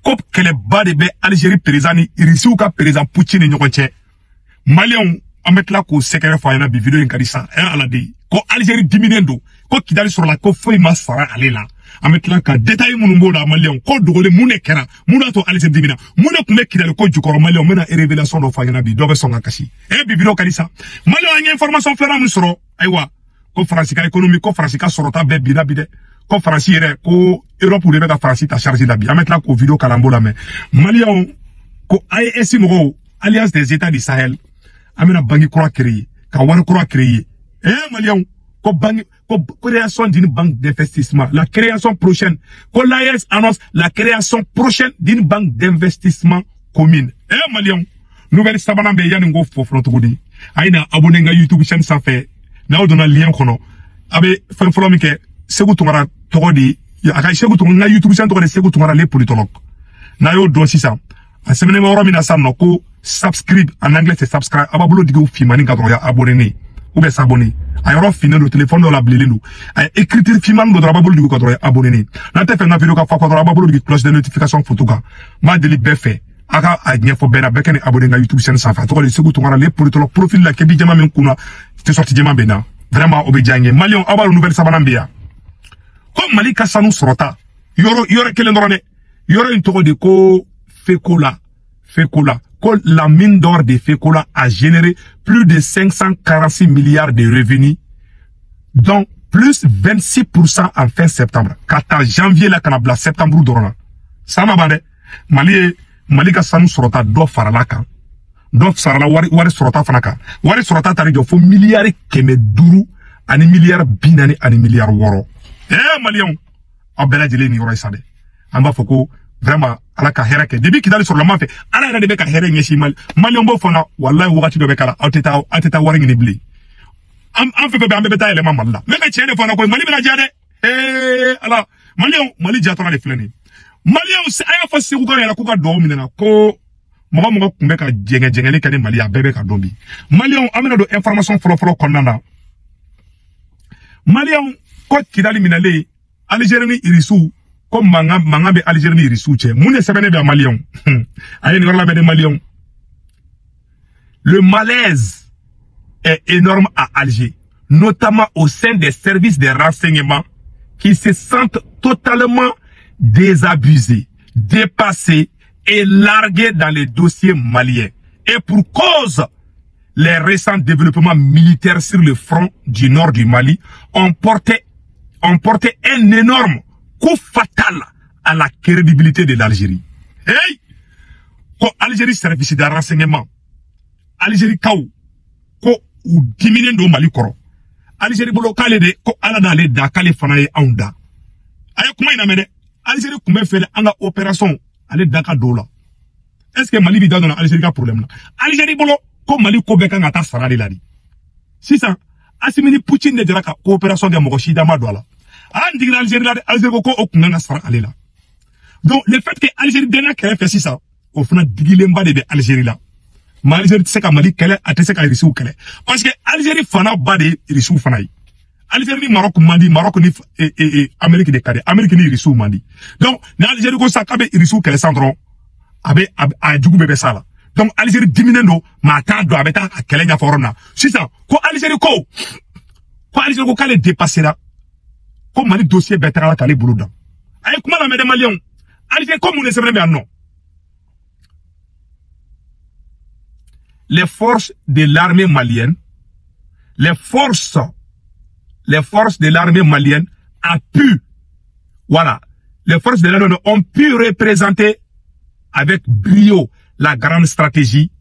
ko kele ba de be Algérie président ni Russie ou ka président Poutine ni ñokoche Maliens ametla ko secret fa yana bi vidéo en kadisa ala de ko Algérie diminendo ko Kidal sur la ko foi ma sara alela ametla ka détail munu mboda Maliens ko dogole mune kera muna to Algérie dimina muna kume Kidal ko jukoro Maliens mena révélation do fa yana bi do be songa kashi bi vidéo kadisa Maliens any information fera mun soro aywa ko France ka économie ko France ka sorota be bina bide ko France yere ko Europe ou ka France ta charger la bi ametla ko vidéo kalambo la mais Maliens ko AES mo Alliance des États du Sahel amena bangi croix créé ka war croix créé Maliens ko bangi ko création d'une banque d'investissement la création prochaine ko l'AES annonce la création prochaine d'une banque d'investissement commune Maliens nouvelle sabana be yani ngo fofo to gudi aina abonné nga YouTube chaîne ça fait na o dona lien kono abe fan folomi ke segu tungara togodi aka segu tunga YouTube chaîne togodi segu tungara les politologues na yo do sisa a semene mo romina sanno ko subscribe en anglais c'est subscribe ababulo digo fi mani ka ya abonné ou bien s'abonner ayoro fini le téléphone dans la blélelu ay écriture fi man do ababulo digo ka ya abonné na te fe na vidéo ka fa ko ababulo digo cloche de notification photo ka ma deli be fait aka a nyefo bena bekene abonné na YouTube chaîne safa to ko le segu tungara les politologues profil la kebi jama men kuna te sorti jama bena vraiment obedjangé Maliens abalu nouvelle sabanambia comme Mali ka sanu sorota yoro kelen dorone yoro intoro de ko Fekola la mine d'or de Fekola a généré plus de 546 milliards de revenus, dont plus 26% en fin septembre. Kata janvier la kanabla septembre dorona. Sama bade Mali ka sanu sorota do faralaka. Do sarala wari sorota fanaka. Wari sorota tari jo fo milliards keme duru ani milliards binani ani milliards woro. Maliens abela jele ni yoro isade. Amba foko vraiment ala ka hera ke debi Kidal sur la main fait ala era de be ka hera ngeshi Maliens bo fona wallahi wakati do be kala ateta wari ni bli am fe be ambe beta ele mamalla me ka chene fona ko Mali bela jade ala Mali jatona le fleni Maliens aya fa se ku ka yala ku ka do minena ko mo kumbe ka jengele kane Mali ya bebe ka dombi Maliens amena do information folo konanda Maliens ko Kidal minale Algérie ni irisu comme manga be Algérie ni risouche mune sebene be Maliens ayeni wala be de Maliens le malaise est énorme à Alger, notamment au sein des services de renseignement qui se sentent totalement désabusés, dépassés et largués dans les dossiers maliens. Et pour cause, les récents développements militaires sur le front du nord du Mali ont porté un énorme coup fatal à la crédibilité de l'Algérie. Hey! Ko Algérie service de renseignement. Algérie kaou. Ko ou dimine do Mali koro. Algérie bolo kale de ko ala dale da kale fanaye aunda. Aye kuma ina mede. Algérie kuma fele anga opération ale daka dola. Est-ce que Mali bida dans Algérie ka problème là? Algérie bolo ko Mali ko beka ngata sarade la di. Si ça asimini Poutine de ka coopération de mokoshi dama dola. Algérie ko okunga sara alela. Donc le fait que Algérie dena kele fait ça, au final digilemba de Algérie là. Mais Algérie c'est ka Mali kele atese ka Russie kele. Parce que Algérie fana ba de Russie fana yi. Algérie ni Maroc mandi, Maroc ni Amérique de Kade, Amérique ni Russie mandi. Donc na Algérie ko sa ka be Russie kele sandron abe a jugu bebe sala. Donc Algérie diminendo ma ta do abeta kele nya forona. Si ça ko Algérie ko kale dépasser là. Comme Mali dossier bétara la kale boulouda. Aye kuma la mede Maliens. Algérie comme on ne sait pas non. Les forces de l'armée malienne, les forces de l'armée malienne les forces de l'armée ont pu représenter avec brio la grande stratégie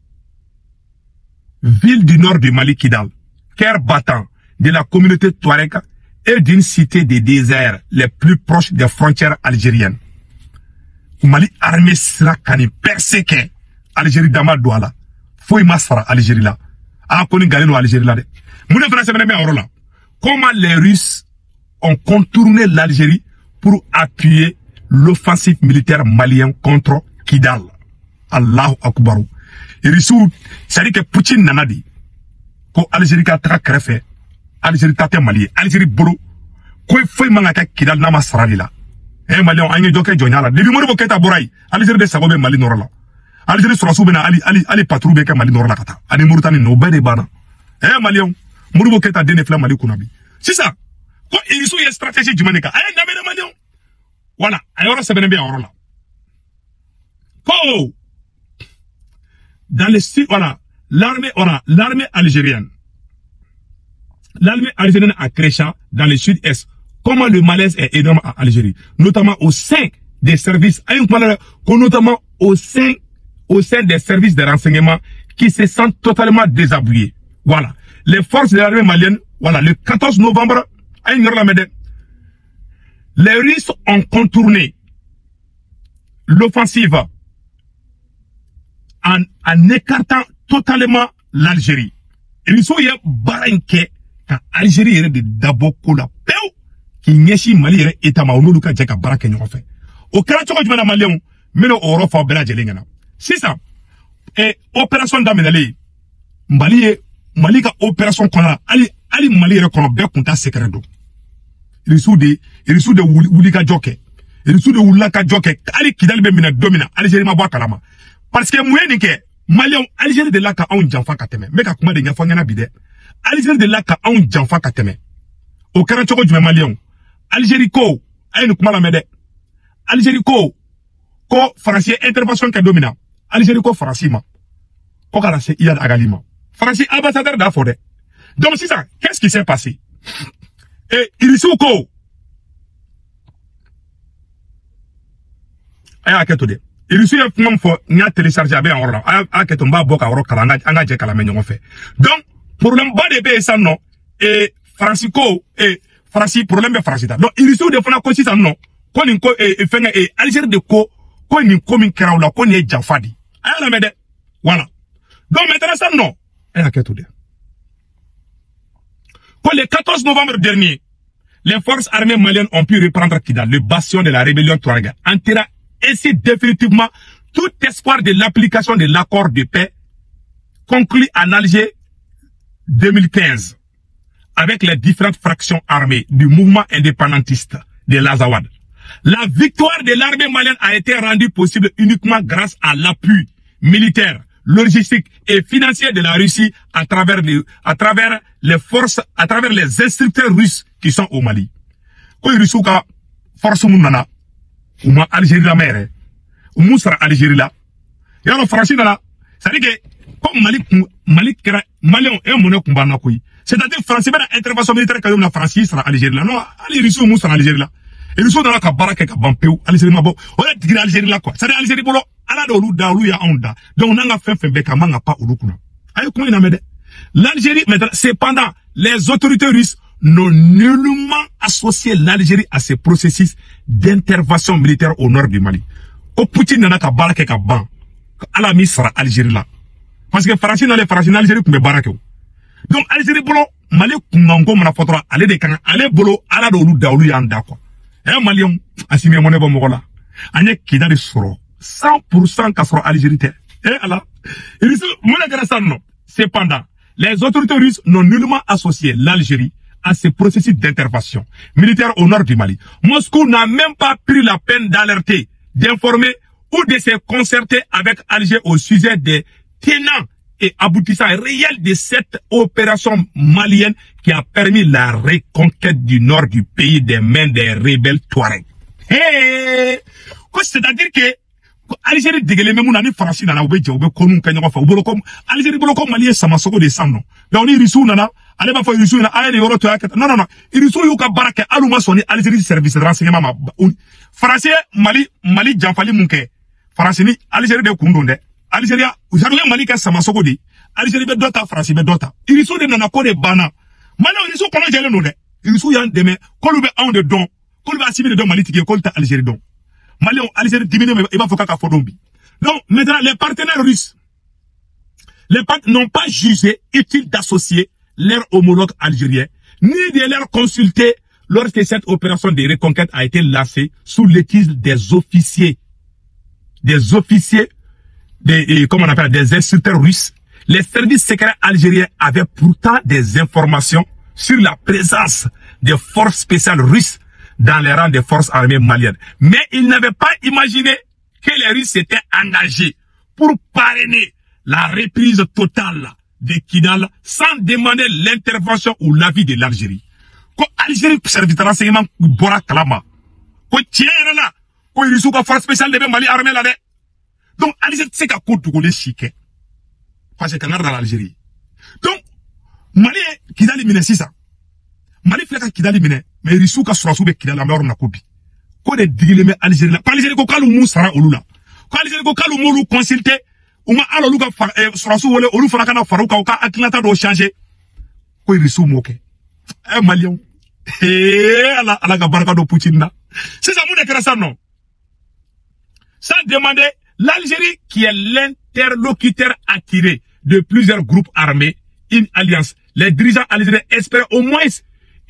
ville du nord du Mali Kidal, cœur battant de la communauté Touareg et d'une cité des déserts les plus proches des frontières algériennes. Mali armée sera kani perséqué Algérie dama douala. Faut y masfara Algérie là. Ah, koni galeno Algérie là de. Moune français mene me là. Comment les Russes ont contourné l'Algérie pour appuyer l'offensive militaire malien contre Kidal. Allahu Akbar. Et Rissou, c'est-à-dire que Poutine nanadi. Ko Algérie ka tra krefe. Algérie tate Mali. Algérie bolo. Ko foi mangaka Kidal nama sarali là. Eh Maliens, aïe joké jonyala. Depuis Modibo Keïta boray, Algérie de Sagobe Mali Norla. Algérie sur la soubena ali patrouille ke Mali Norla kata. Ali Mauritanie no bede bana. Eh Maliens, Modibo Keïta denefla Mali kunabi. C'est ça. Quoi, il y a une stratégie du Manéka. Eh n'amène Maliens. Voilà, alors ça vient bien en là. Oh! Dans le sud, voilà, l'armée algérienne. L'armée algérienne a créé dans le sud-est. Comment le malaise est énorme en Algérie, notamment au sein des services, notamment au sein des services de renseignement qui se sentent totalement désabusés. Voilà. Les forces de l'armée malienne, voilà, le 14 novembre, les Russes ont contourné l'offensive en écartant totalement l'Algérie. Ils sont baranké quand l'Algérie est de d'abord la paix qui n'est Mali est état maoulou ka jeka baranké nous fait. Au Karacho du Malien, mais au Orofa Bela Jelingana. C'est ça. Et opération d'amener Mali ka opération qu'on a ali Mali reconnaît bien qu'on a secret d'eau. Ils sont de Wulika Joke. Ils sont de Wulaka Joke. Ali Kidal Bemina domina. Algérie ma bois kalama. Parce que moi ni que Maliens Algérie de là ka on janfa kateme. Mais ka kuma de nyafa ngana bide. Algérie de là ka on janfa kateme. Au Karacho du Malien. Algérie ko ay nous kuma la mede. Algérie ko français intervention ka domina. Algérie ko français ma. Ko kala c'est Iyad Agalima. Français ambassadeur d'Afode. Donc c'est ça. Qu'est-ce qui s'est passé? Et Irisouko. Aya ketode. Irisou y'a même faut n'a télécharger bien en a ketomba boka oro kala anga je kala menyo fait. Donc problème bas de bé ça non et Francisco et Francis problème be Francita. Donc Irisou de fona ko si ça non. Ko ni ko e fenga e Algérie de ko ni komi krawla ko ni jafadi. Aya la mede. Voilà. Donc maintenant ça non. Aya ketode. Le 14 novembre dernier, les forces armées maliennes ont pu reprendre Kidal, le bastion de la rébellion Touareg, enterrant ainsi définitivement tout espoir de l'application de l'accord de paix conclu en Alger 2015 avec les différentes fractions armées du mouvement indépendantiste de l'Azawad. La victoire de l'armée malienne a été rendue possible uniquement grâce à l'appui militaire, logistique et financier de la Russie à travers les forces, à travers les instructeurs russes qui sont au Mali. Quand les Russes ont force mounana, ou ma Algérie la mer, ou moussra Algérie là, et alors Français là, ça dit que comme Mali est monnaie kumbana koui, c'est-à-dire Français ben intervention militaire quand la France sera Algérie là, non, les Russes ou moussra Algérie là, et les Russes dans la kabara ka bampeu Algérie ma bon, on est tigre Algérie là quoi, c'est Algérie bolo. Ala do lu ya onda donc nanga fait beka manga pa ulukuna ayo comment ina mede l'Algérie maintenant cependant les autorités russes n'ont nullement associé l'Algérie à ces processus d'intervention militaire au nord du Mali ko Poutine nana ka barake ka ban ala misra Algérie là parce que français dans les français Algérie kumbe barake donc Algérie bolo Mali kunango mana fotora ale de kan ale bolo ala do lu ya onda quoi et Malien asime moné bo mokola anye kidari soro 100% Castro Algérie. Et alors, cependant, les autorités russes n'ont nullement associé l'Algérie à ces processus d'intervention militaire au nord du Mali. Moscou n'a même pas pris la peine d'alerter, d'informer ou de se concerter avec Alger au sujet des tenants et aboutissants réels de cette opération malienne qui a permis la reconquête du nord du pays des mains des rebelles Touareg. Hey! C'est-à-dire que Algérie dégale même on a ni français dans la oubé konun kanyama fa ubolo comme Algérie bolo comme Mali sama soko de samno donc ni risu nana ale ba fa risu na ale yoro to yakata non risu yu ka baraka aluma soni Algérie service de renseignement ma français Mali janfali munke français ni Algérie de kundonde Algérie usaru Mali ka sama soko de Algérie be dota français be dota risu de nana ko de bana Mali risu kono jele no de risu yan deme ko lu be on de don ko lu be asimi de don Mali tike ko ta Algérie don Mali Algérie diminue mais il va faut qu'à Fodombi. Donc maintenant les partenaires russes n'ont pas jugé utile d'associer leurs homologues algériens ni de leur consulter lorsque cette opération de reconquête a été lancée sous l'égide des officiers comment on appelle des instructeurs russes. Les services secrets algériens avaient pourtant des informations sur la présence des forces spéciales russes dans les rangs des forces armées maliennes. Mais ils n'avaient pas imaginé que les Russes s'étaient engagés pour parrainer la reprise totale de Kidal sans demander l'intervention ou l'avis de l'Algérie. Quand l'Algérie service de renseignement Bora Kalama, quand tiens là, quand ils sont force spéciale de Mali armée là. Donc l'Algérie c'est qu'à côté de chiquet. Parce que dans l'Algérie. Donc Mali Kidal est menacé ça. Mali fait Kidal est menacé, mais ils sont qu'à se rassurer Kidal la meilleure na kobi. Quand les digilés Algérie là, quand l'Algérie ko kalu musara olula, quand l'Algérie ko kalu molu consulter. Uma alo luka surasu wole olu fana kana faruka ka atlanta do changer ko irisu moke malien ala ka baraka do Poutine na c'est ça mon écran non sans demander l'Algérie qui est l'interlocuteur attiré de plusieurs groupes armés une alliance les dirigeants algériens espèrent au moins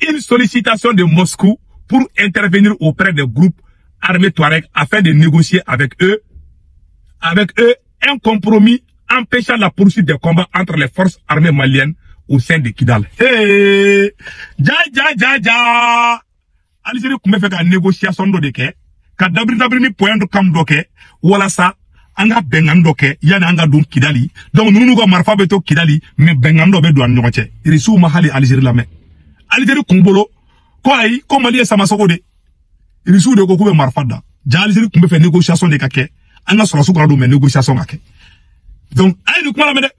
une sollicitation de Moscou pour intervenir auprès des groupes armés Touareg afin de négocier avec eux un compromis empêchant la poursuite des combats entre les forces armées maliennes au sein de Kidal. Hey, Algérie kume fait une négociation de ke, ka dabri ni point de kam doke, wala sa, anga bengan doke, yana anga dun Kidali, donc nous nous marfa beto Kidali, mais bengan do be douan nyoche. Irisu mahali Algérie la me. Algérie kumbolo, quoi yi, comme Mali sama sokode. Irisu de goku be marfa da. Ja Algérie kume fait négociation de kake. Négociation. Donc,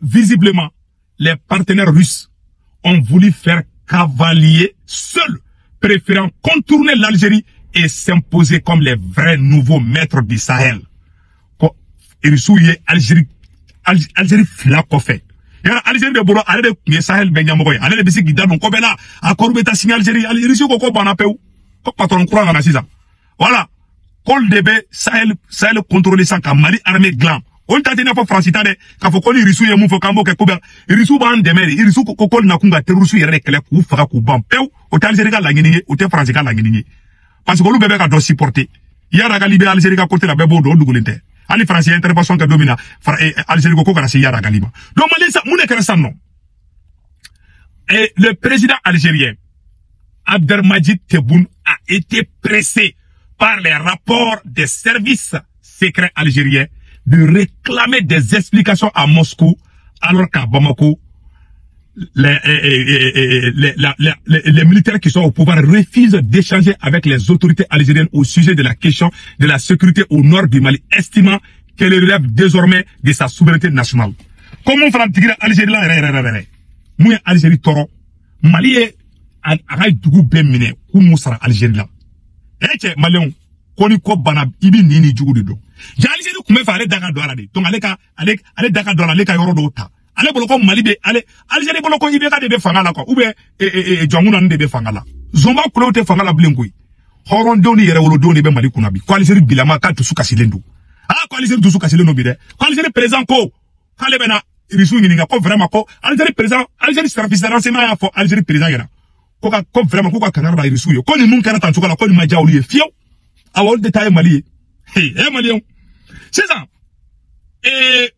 visiblement, les partenaires russes ont voulu faire cavalier seuls, préférant contourner l'Algérie et s'imposer comme les vrais nouveaux maîtres du Sahel. Algérie flaco fait. Algérie de Boro, allez de Sahel Benyamoy, allez de Bissi Guida, donc Kobela, à Corbeta signé Algérie, Algérie, Koko Banapeu, patron croix en assisa. Voilà. Col DB Sahel contrôlé sans qu'à Mali armée glam. On t'a dit n'a pas francita de qu'à faut qu'on y risou yamou faut cambo que couber. Risou ban demere, risou kokol na kunga terrorisou yere kele kou fera kou ban peu. Au Algérie ka la guinéen, au France ka la guinéen. Parce que le bébé ka doit supporter. Yara ka libérer Algérie ka côté la bébé do dougulente. Ali français intervention que domina Algérie ko ka si yara ka liba. Donc Mali ça mon écran ça non. Et le président algérien Abdelmadjid Tebboune a été pressé par les rapports des services secrets algériens de réclamer des explications à Moscou, alors qu'à Bamako, les militaires qui sont au pouvoir refusent d'échanger avec les autorités algériennes au sujet de la question de la sécurité au nord du Mali, estimant qu'elle relève désormais de sa souveraineté nationale. Comment faire un tigre Algérie là, Mouya Algérie toro, Mali est à Dougou Bemine, ou Moussara Algérie là. Eche Malion koni ko bana ibi nini jugu de do ja Algérie kume fa ale daga do ala de donc ale daga do ala le ka yoro do ta ale bolo ko Mali be ale Algérie bolo ko ibe ka de be fangala ko ube jonguna de be fangala zomba kulo te fangala blengui horon doni yere wolo doni be Mali kunabi ko Algérie bilama ka to suka silendo ko Algérie to suka silendo bi de ko Algérie présent ko kale bena risu ngi nga ko vraiment ko Algérie présent Algérie service de renseignement ya fo Algérie présent yana ko vraiment ko kanara ba risu yo ko ni mun kana tan suka la ko ni ma jaawlu ye fio awol détail Mali Malion c'est ça et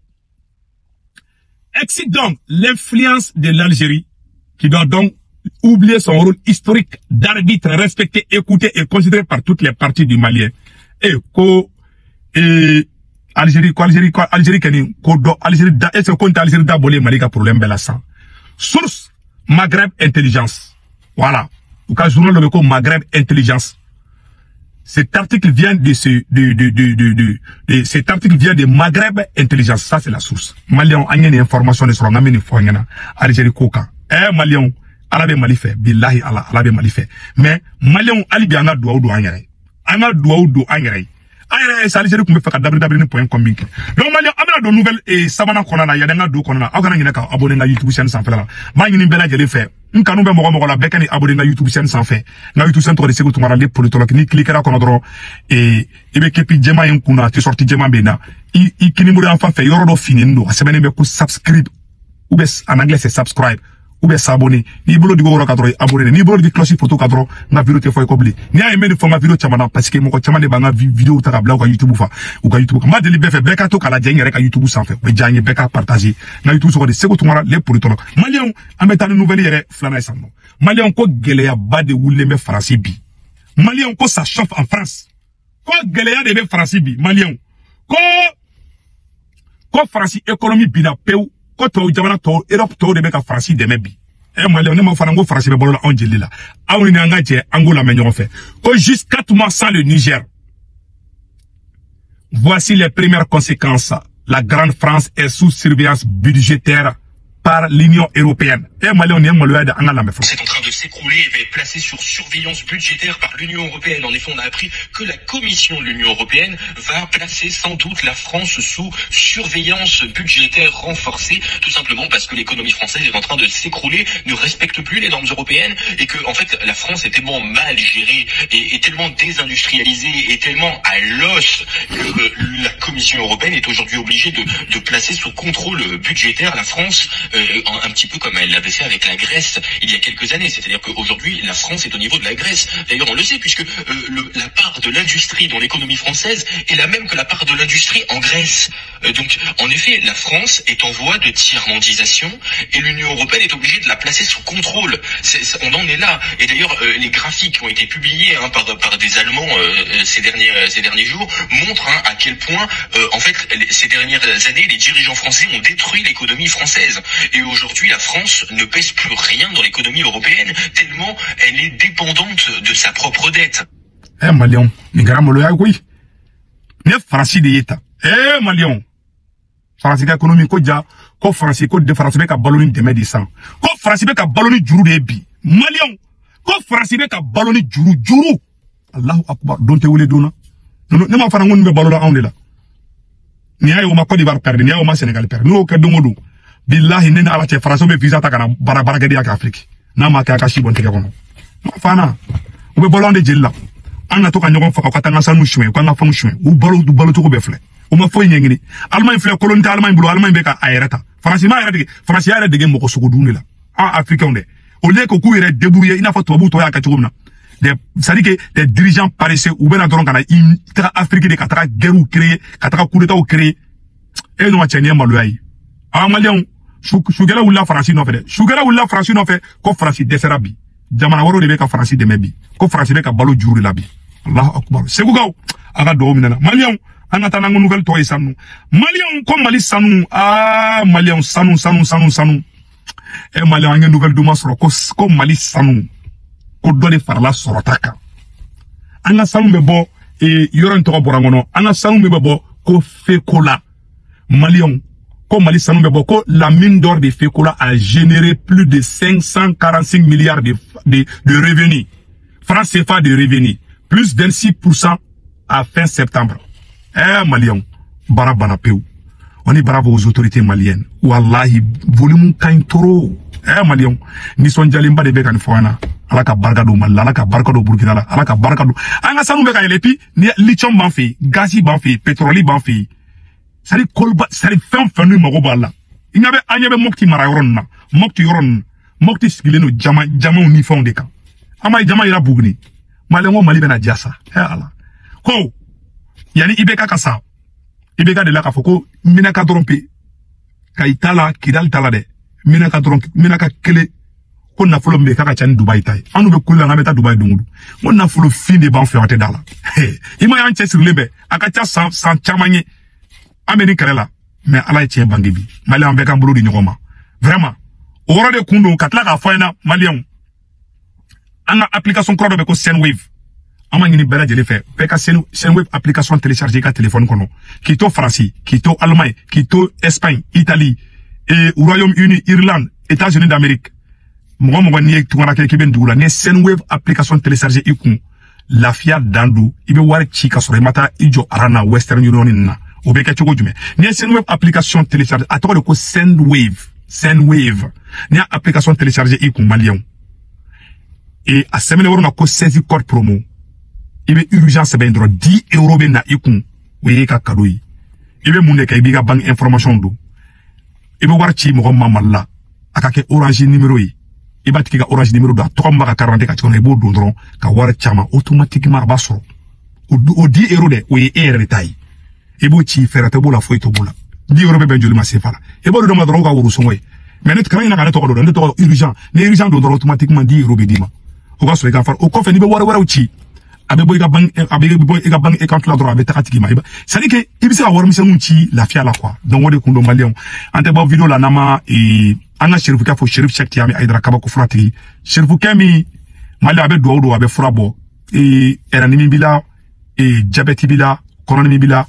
excite donc l'influence de l'Algérie qui doit donc oublier son rôle historique d'arbitre respecté, écouté et considéré par toutes les parties du Malien et Algérie keni ko do Algérie da est-ce qu'on Algérie da bolé Mali ka problème bela ça source Maghreb Intelligence voilà au cas journal le ko Maghreb Intelligence. Cet article vient cet article vient de Maghreb Intelligence. Ça, c'est la source. Malion, a une information de son ami, Algérie Koka. Malion, Alabe Malifé, Billahi Allah, Alabe Malifé. Mais, Malion, Alibi, Anga Douaoudou Angere. Anga Douaoudou Angere. Angere, c'est Algérie qui me fait www.com. Donc, Malion, amena de nouvelles et Savana Konana, Yadanga Do Konana, Agana Yinaka, abonné à YouTube channel sans faire. Mangini Bella Jelifé. Nkanu be mogo la bekani abonné na YouTube chaîne sans fait na YouTube chaîne to de segu tumara le politologue ni cliquera kono dro e be kepi jema en kuna ti sorti jema bena i kini muri en fa fait yoro do finindo asebene be ko subscribe ou be en anglais c'est subscribe ou bien s'abonner ni bolo di go kadro abonné ni bolo di cloche photo kadro na vidéo te foi kobli ni ay men fo ma vidéo chamana parce que moko chamane ba nga vidéo ta kabla ko YouTube fa ou ka YouTube ma de libe fe beka to kala jeng rek YouTube sans fait be jangé beka partager na YouTube so de sego tumara le politologue Malion ameta nouvelle yere flana sanno Malion ko gele ya bade wulle me français bi malien ko ça chauffe en France ko geleya de be France bi malien ko France économie bina peu ko to jamana to Europe to de be ka France de mebi malien ne ma fana ngo France be bolo la onjeli la awni na ngaje angola me ñoko fait ko juste 4 mois sans le Niger. Voici les premières conséquences. La grande France est sous surveillance budgétaire par l'Union européenne. C'est en train de s'écrouler et est placé sur surveillance budgétaire par l'Union européenne. En effet, on a appris que la Commission de l'Union européenne va placer sans doute la France sous surveillance budgétaire renforcée, tout simplement parce que l'économie française est en train de s'écrouler, ne respecte plus les normes européennes et que, en fait, la France est tellement mal gérée et tellement désindustrialisée et tellement à l'os que la Commission européenne est aujourd'hui obligée de placer sous contrôle budgétaire la France, un petit peu comme elle l'avait fait avec la Grèce il y a quelques années. C'est-à-dire qu'aujourd'hui, la France est au niveau de la Grèce. D'ailleurs, on le sait, puisque la part de l'industrie dans l'économie française est la même que la part de l'industrie en Grèce. Donc, en effet, la France est en voie de tiers-mondisation et l'Union européenne est obligée de la placer sous contrôle. On en est là. Et d'ailleurs, les graphiques qui ont été publiés par des Allemands ces derniers jours montrent à quel point, en fait, ces dernières années, les dirigeants français ont détruit l'économie française. Et aujourd'hui, la France ne pèse plus rien dans l'économie européenne, tellement elle est dépendante de sa propre dette. Malion, France Malion. France économie ko France ko de France be ka balloni de médecin. Ko France be ka balloni juru de bi. Malion. Ko France be ka balloni juru. Allahu akbar. Donte wole dona. Ne ma fana ngon be ballola on la. Ni ay o ma Côte d'Ivoire perdre, ni ay o ma Sénégal perdre. No ke dongodu. Billahi nena ala che France be visa ta kana bara gadi ak Afrique. Na ma ka shi bonte ke kono. Ma fana. O be bolonde jella. Anna to ka nyogon fa ka tanga sanu choué, ko nga fa choué. O balo to ko be fle. O ma foy nyengini. Allemagne fle colonité Allemagne bulo Allemagne be ka ayerata. France ma ayerata. France ya de moko suko dunela. En africain de. Au lieu que ku yere débrouiller, ina fa tobu to ya ka chugumna. Ça dit que des dirigeants paresseux ou bien dans kana Afrique de kataka guerre créer, kataka coup d'état créer. Et non tchenia malouaï. Ah malien, chougera ou la France non fait. Chougera ou la France non fait. Ko France deserabi. Jamana waro de be ka France de mebi. Ko France be ka balo juru labi. Allahu akbar. Segugaw aga do minana. Malien anata nango nouvelle to sanu. Malien comme Mali sanu. Ah malien sanu. Et malien une nouvelle duma soro ko Mali sanu. Ko dole farla sorotaka. Anga sanu be bo e yoron to borangono. Anga sanu be bo ko fekola. Malien comme Mali sanu be bo ko la mine d'or de fekola a généré plus de 545 milliards de revenus. France CFA de revenus. Plus de 26% à fin septembre. Malien, barabana peu. On est bravo aux autorités maliennes. Wallahi, volume kain toro. Malien, ni son jalimba de bekan foana. Alaka barkado mal, alaka barkado Burkina, alaka barkado. Anga sanu beka elepi, ni lithium banfi, gazi banfi, pétrole banfi. Sari kolba, sari fenu magobala. Inyabe mokti marayoronna, mokti yoron, mokti skileno jama ni fondeka. Ama jama ira bugni. Malengo mali bena jasa. Allah. Ko yani ibeka kasa. Ibeka de la ka foko minaka trompe. Kaitala kidal tala de. Minaka trompe, minaka kele. Ko na folo mbe kaka chani Dubai tai. Anu be kula na meta Dubai dungudu. Mo na folo fin de ban fe dala. Ima yan che sur lembe akacha san chamanye. Amerika la. Mais ala che bangibi. Mali ambe kan bulu di nyoma. Vraiment. Ora de kundo katla ka faina Malian. Anga application crowd be ko Sendwave. Ama ngini bela jeli fe. Beka Sendwave application télécharger ka téléphone kono. Kito France, kito Allemagne, kito Espagne, Italie et Royaume-Uni, Irlande, États-Unis d'Amérique. Mo ni tungana ke ben dula ne Sendwave application télécharger ikun. La fia dandu ibe wari chika sore mata ijo arana Western Union na. Obeka choko jume. Ne Sendwave application télécharger atoko ko Sendwave. Ne application télécharger ikun Malien. Et à semaine on a ko 16 code promo. Ibe urgence ben dro 10 € ben na ikun. Oye ka kadoi. Ibe munde ka ibiga bank information do. Ibe warchi mo mamalla. Akake orange numéro yi. Iba tiki ka orange numéro do to mba ka 40 ka tikono ibo do ndron ka war chama automatiquement baso. O 10 € de oye retay. Ibo chi ferata bola foi to bola. 10 € be ben joli ma sefala. Ibo do ma dro ka wuru songoy. Mais net kan ina ka to do urgent. Ne urgent do ndron automatiquement 10 € be dima. O ga so e ka far o ko fe ni be wara uchi. abe boy ga bang e quand la droit abe takatiki ma ça dit que ibisa a warmi semunchi la fia la quoi donc wode kundo malion ante bo video la nama e anga sherifu ka fo sherifu shekti ami aidra kaba ko frati sherifu kemi mali abe do abe frabo e eranimi bila e diabete bila koronimi bila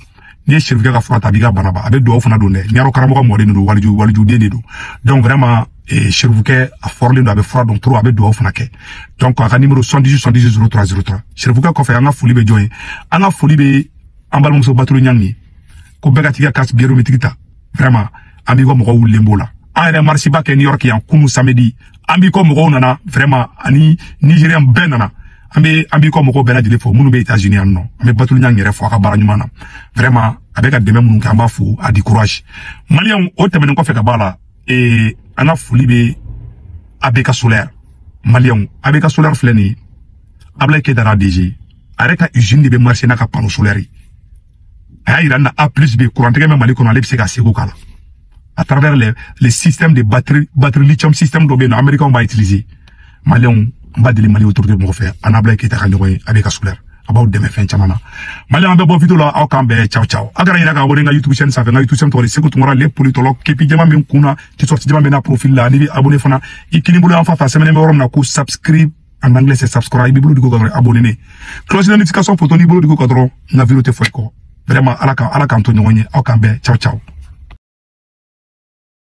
ni sherifu ka frata biga banaba abe do fona do ne nyaro karamo ko modé do waliju dene do donc vraiment et sherifu ke a forlé do abe fra donc trop abe do fona ke donc aka numéro 78 sherifu ka ko fe anga fuli be joy anga fuli be ambal muso batulu nyangni ko bega tiga kas biero mitikita vraiment ambi ko mo ko wulembo la ayre marché ba ke New York yan kunu samedi ambi ko mo ko nana vraiment ani Nigerian benana ambi ko mo ko bela jile fo munu be États-Unis non ambi batulu nyangni re fo aka bara nyumana vraiment avec a deme munu ka mba fo a di courage malien o temene ko fe ka bala et anga fuli be abeka solaire malien abeka solaire fleni abla ke dara DG areka usine de be marché na ka panneau solaire ayira na A plus B courant tege mali kono ale biseka sego kala à travers les systèmes de batterie lithium système do be no américain va utiliser malien mba de mali autour de mo faire anabla ke ta kanyoy abeka solaire about deme fen chamana malien be bo vidéo la au kambe ciao agara ira ga woni nga YouTube chaîne sa nga YouTube chaîne to seko tungora les politologue kepi jama min kuna ti sorti jama na profil la ni abonné fana ikini bulu en fa semaine me worom na ko subscribe en anglais c'est subscribe bulu digo ko abonné cloche de notification photo ni bulu digo ko dro na vidéo te foi ko vraiment ala kan to nyonye au kambe ciao